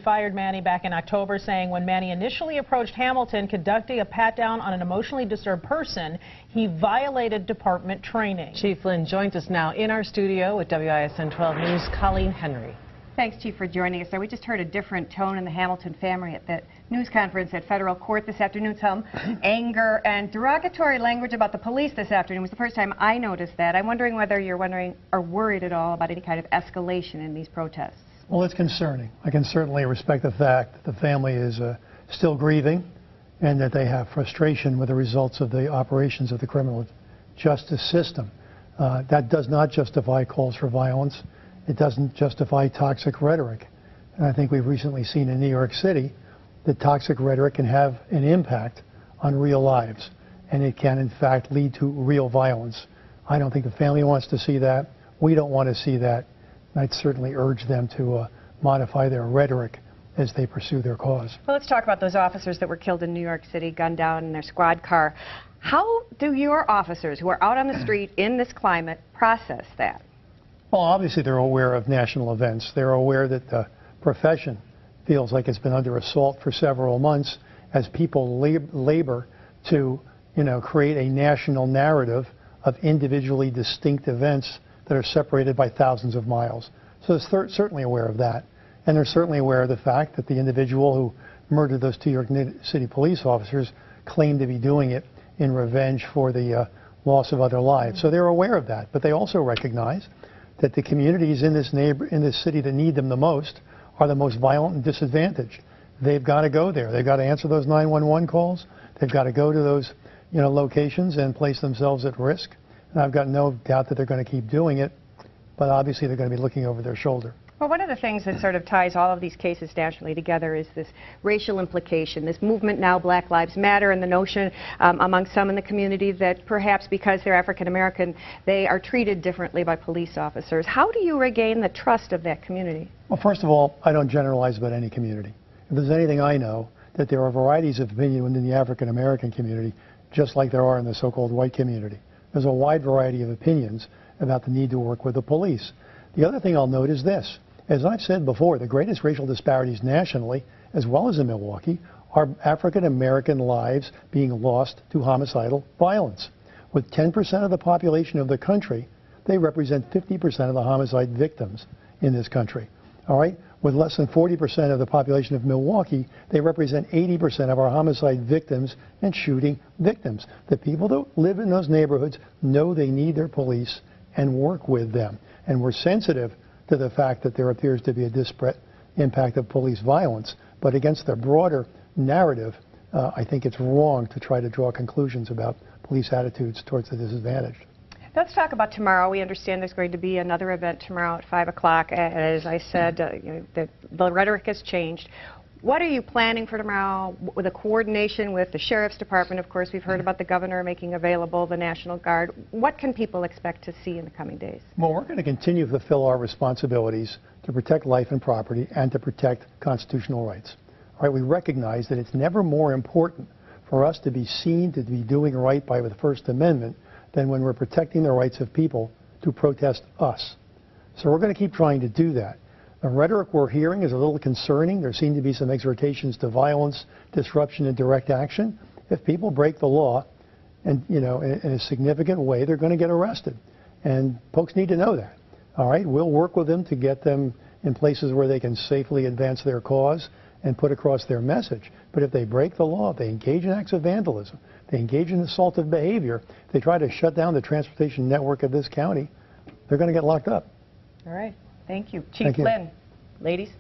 fired Manny back in October, saying when Manny initially approached Hamilton conducting a pat-down on an emotionally disturbed person, he violated department training. Chief Lynn joins us now in our studio with WISN 12 News' Colleen Henry. Thanks, Chief, for joining us. We just heard a different tone in the Hamilton family at the news conference at federal court this afternoon. Some anger and derogatory language about the police this afternoon. It was the first time I noticed that. I'm wondering whether you're wondering or worried at all about any kind of escalation in these protests. Well, it's concerning. I can certainly respect the fact that the family is still grieving and that they have frustration with the results of the operations of the criminal justice system. That does not justify calls for violence. It doesn't justify toxic rhetoric. And I think we've recently seen in New York City that toxic rhetoric can have an impact on real lives, and it can, in fact, lead to real violence. I don't think the family wants to see that. We don't want to see that. And I'd certainly urge them to modify their rhetoric as they pursue their cause. Well, let's talk about those officers that were killed in New York City, gunned down in their squad car. How do your officers who are out on the street in this climate process that? Well, obviously they're aware of national events. They're aware that the profession feels like it's been under assault for several months as people labor to, create a national narrative of individually distinct events that are separated by thousands of miles. So they're certainly aware of that. And they're certainly aware of the fact that the individual who murdered those 2 New York City police officers claimed to be doing it in revenge for the loss of other lives. So they're aware of that. But they also recognize that the communities in this city that need them the most are the most violent and disadvantaged. They've got to go there. They've got to answer those 911 calls. They've got to go to those, locations and place themselves at risk. And I've got no doubt that they're going to keep doing it, but obviously they're going to be looking over their shoulder. Well, one of the things that sort of ties all of these cases nationally together is this racial implication, this movement now, Black Lives Matter, and the notion among some in the community that perhaps because they're African American, they are treated differently by police officers. How do you regain the trust of that community? Well, first of all, I don't generalize about any community. If there's anything I know, that there are varieties of opinion within the African American community, just like there are in the so-called white community. There's a wide variety of opinions about the need to work with the police. The other thing I'll note is this. As I've said before, the greatest racial disparities nationally, as well as in Milwaukee, are African American lives being lost to homicidal violence. With 10% of the population of the country, they represent 50% of the homicide victims in this country. All right? With less than 40% of the population of Milwaukee, they represent 80% of our homicide victims and shooting victims. The people that live in those neighborhoods know they need their police and work with them. And we're sensitive to the fact that there appears to be a disparate impact of police violence. But against the broader narrative, I think it's wrong to try to draw conclusions about police attitudes towards the disadvantaged. Let's talk about tomorrow. We understand there's going to be another event tomorrow at 5 o'clock. As I said, the rhetoric has changed. What are you planning for tomorrow with the coordination with the Sheriff's Department? Of course, we've heard about the governor making available the National Guard. What can people expect to see in the coming days? Well, we're going to continue to fulfill our responsibilities to protect life and property and to protect constitutional rights. All right, we recognize that it's never more important for us to be seen to be doing right by the First Amendment than when we're protecting the rights of people to protest us. So we're going to keep trying to do that. The rhetoric we're hearing is a little concerning. There seem to be some exhortations to violence, disruption, and direct action. If people break the law, and in a significant way, they're going to get arrested. And folks need to know that. All right, we'll work with them to get them in places where they can safely advance their cause and put across their message. But if they break the law, if they engage in acts of vandalism, they engage in assaultive behavior, if they try to shut down the transportation network of this county, they're going to get locked up. All right. Thank you. Chief Lynn. Ladies.